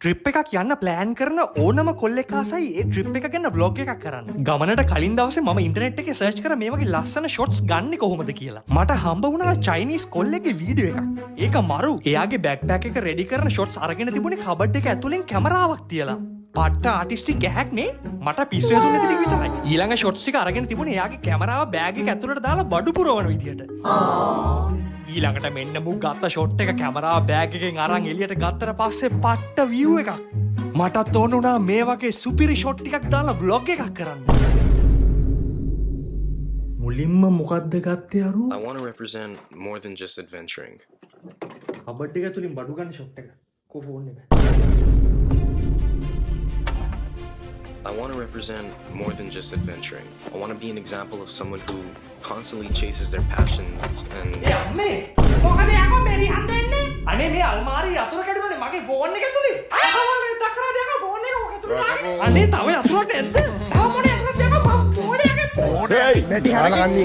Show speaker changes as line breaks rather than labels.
Trip එකක් යන්න plan කරන ඕනම කොල්ලෙක් ආසයි ඒ ට්‍රිප් එක ගැන ව්ලොග් එකක් කරන්න. ගමනට කලින් දවසේ මම ඉන්ටර්නෙට් එකේ සර්ච් කරා මේ වගේ ලස්සන ෂොට්ස් ගන්න කොහොමද කියලා. මට හම්බ වුණා චයිනීස් කොල්ලෙක්ගේ වීඩියෝ එකක්. ඒක මරු. එයාගේ බෑක්පැක් එක රෙඩි කරන ෂොට්ස් අරගෙන තිබුණේ කබඩ් එක ඇතුලෙන් කැමරාවක් තියලා. පට්ට ආටිස්ටික් ගැහැක් නේ. මට පිස්සු හැදුනේ නැති ටික විතරයි. ඊළඟ ෂොට්ස් ටික අරගෙන තිබුණේ එයාගේ කැමරාව බෑග් එක ඇතුලට දාලා බඩු පුරවන විදියට. ඊළඟට මෙන්න මු ගත්ත ෂොට් එක කැමරාව බෑග් එකෙන් අරන් එළියට ගත්තට පස්සේ පට්ට view එකක්. මටත් ඕන වුණා මේ වගේ සුපිරි ෂොට් ටිකක් දාලා vlog එකක් කරන්න. මුලින්ම මොකද්ද ගත්තේ අරු?
I want to represent more than just adventuring.
Cupboard එක ඇතුලින් බඩු ගන්න ෂොට් එක. කො ෆෝන් එක.
I want to represent more than just adventuring. I want to be an example of someone who constantly chases their passions and
ඒ අම්මේ මොකද යකෝ මෙරි හන්දෙන්නේ? අනේ මේ අල්මාරිය අතුර කැඩුණනේ මගේ ෆෝන් එක ඇතුලේ. අහවල් දකරා දෙක ෆෝන් එක ඔක ඇතුලේ. අනේ තව අතුරට නැද්ද? තව මොනේ අතුරට දෙක ෆෝන් එකේ.
Hey, meti halakan ni.